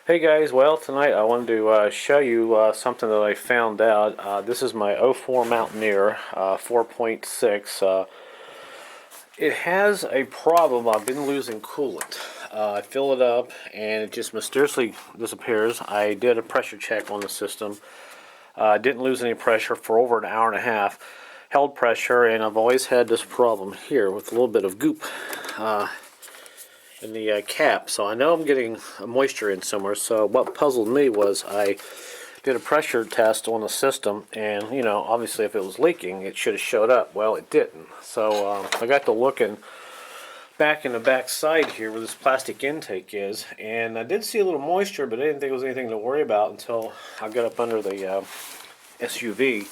Hey guys, well tonight I wanted to show you something that I found out. This is my '04 Mountaineer 4.6. It has a problem. I've been losing coolant. I fill it up and it just mysteriously disappears. I did a pressure check on the system. Didn't lose any pressure for over an hour and a half. Held pressure, and I've always had this problem here with a little bit of goop in the cap, so I know I'm getting moisture in somewhere. So what puzzled me was I did a pressure test on the system, and you know, obviously if it was leaking it should have showed up. Well, it didn't. So I got to looking back in the back side here where this plastic intake is, and I did see a little moisture, but I didn't think it was anything to worry about until I got up under the SUV.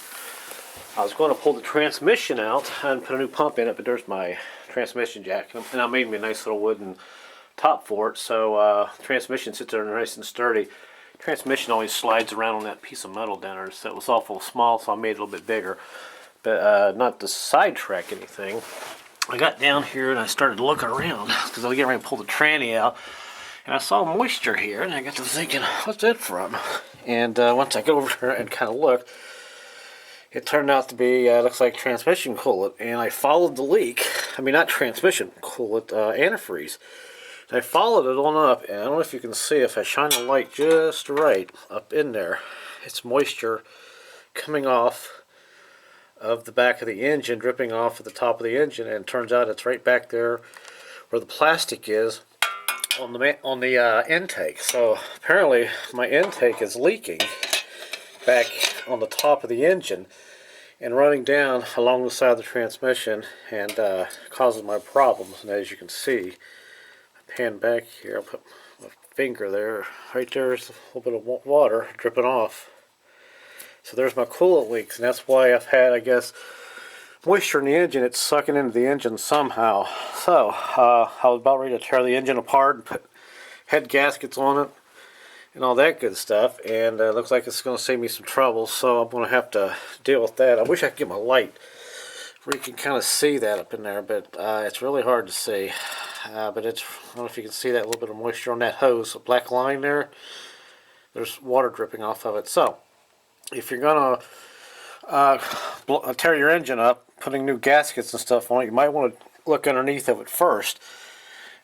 I was going to pull the transmission out and put a new pump in it, but there's my transmission jack, and I made me a nice little wooden top for it, so transmission sits there nice and sturdy. Transmission always slides around on that piece of metal down there, so it was awful small, so I made it a little bit bigger. But not to sidetrack anything, I got down here and I started looking around because I was getting ready to pull the tranny out, and I saw moisture here, and I got to thinking, what's it from? And once I go over there and kind of look, it turned out to be, looks like transmission coolant, and I followed the leak. I mean, not transmission coolant, antifreeze. And I followed it on up, and I don't know if you can see, if I shine the light just right up in there, it's moisture coming off of the back of the engine, dripping off at the top of the engine, and it turns out it's right back there where the plastic is on the intake. So apparently my intake is leaking back on the top of the engine and running down along the side of the transmission, and causing my problems. And as you can see, I pan back here, I'll put my finger there, right there's a little bit of water dripping off. So there's my coolant leaks, and that's why I've had, I guess, moisture in the engine. It's sucking into the engine somehow. So I was about ready to tear the engine apart and put head gaskets on it and all that good stuff, and it looks like it's going to save me some trouble, so I'm going to have to deal with that. I wish I could get my light where you can kind of see that up in there, but it's really hard to see. But it's, I don't know if you can see that little bit of moisture on that hose, a black line there. There's water dripping off of it. So if you're going to tear your engine up, putting new gaskets and stuff on it, you might want to look underneath of it first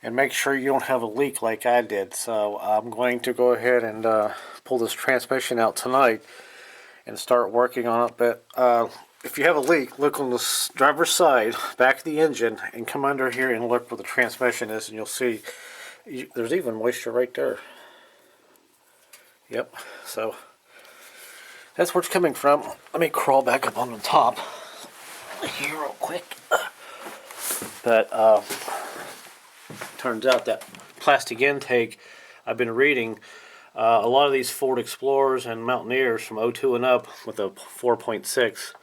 and make sure you don't have a leak like I did. So I'm going to go ahead and pull this transmission out tonight and start working on it. But if you have a leak, look on the driver's side, back of the engine, and come under here and look where the transmission is, and you'll see there's even moisture right there. Yep, so that's where it's coming from. Let me crawl back up on the top here real quick. But turns out that plastic intake, I've been reading, a lot of these Ford Explorers and Mountaineers from '02 and up with a 4.6,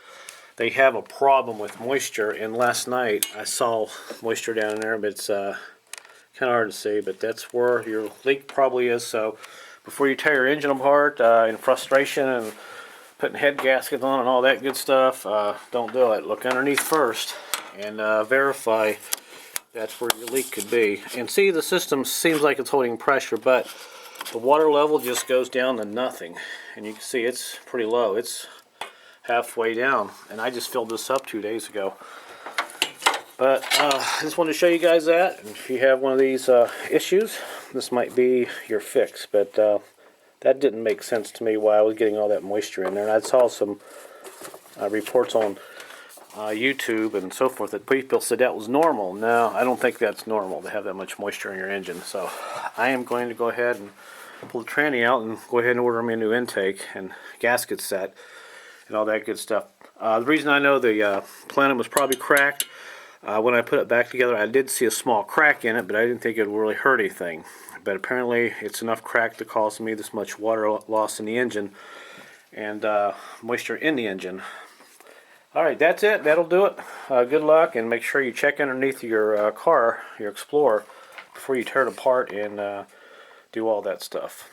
they have a problem with moisture. And last night I saw moisture down in there, but it's kind of hard to see, but that's where your leak probably is. So before you tear your engine apart in frustration and putting head gaskets on and all that good stuff, don't do it. Look underneath first and verify that's where your leak could be. And see, the system seems like it's holding pressure, but the water level just goes down to nothing. And you can see it's pretty low. It's halfway down. And I just filled this up 2 days ago. But I just wanted to show you guys that. And if you have one of these issues, this might be your fix. But that didn't make sense to me why I was getting all that moisture in there. And I saw some reports on YouTube and so forth that people said that was normal. No, I don't think that's normal to have that much moisture in your engine. So I am going to go ahead and pull the tranny out and go ahead and order me a new intake and gasket set and all that good stuff. The reason I know the plenum was probably cracked, when I put it back together, I did see a small crack in it, but I didn't think it would really hurt anything. But apparently it's enough crack to cause me this much water loss in the engine and moisture in the engine. Alright, that's it. That'll do it. Good luck, and make sure you check underneath your car, your Explorer, before you tear it apart and do all that stuff.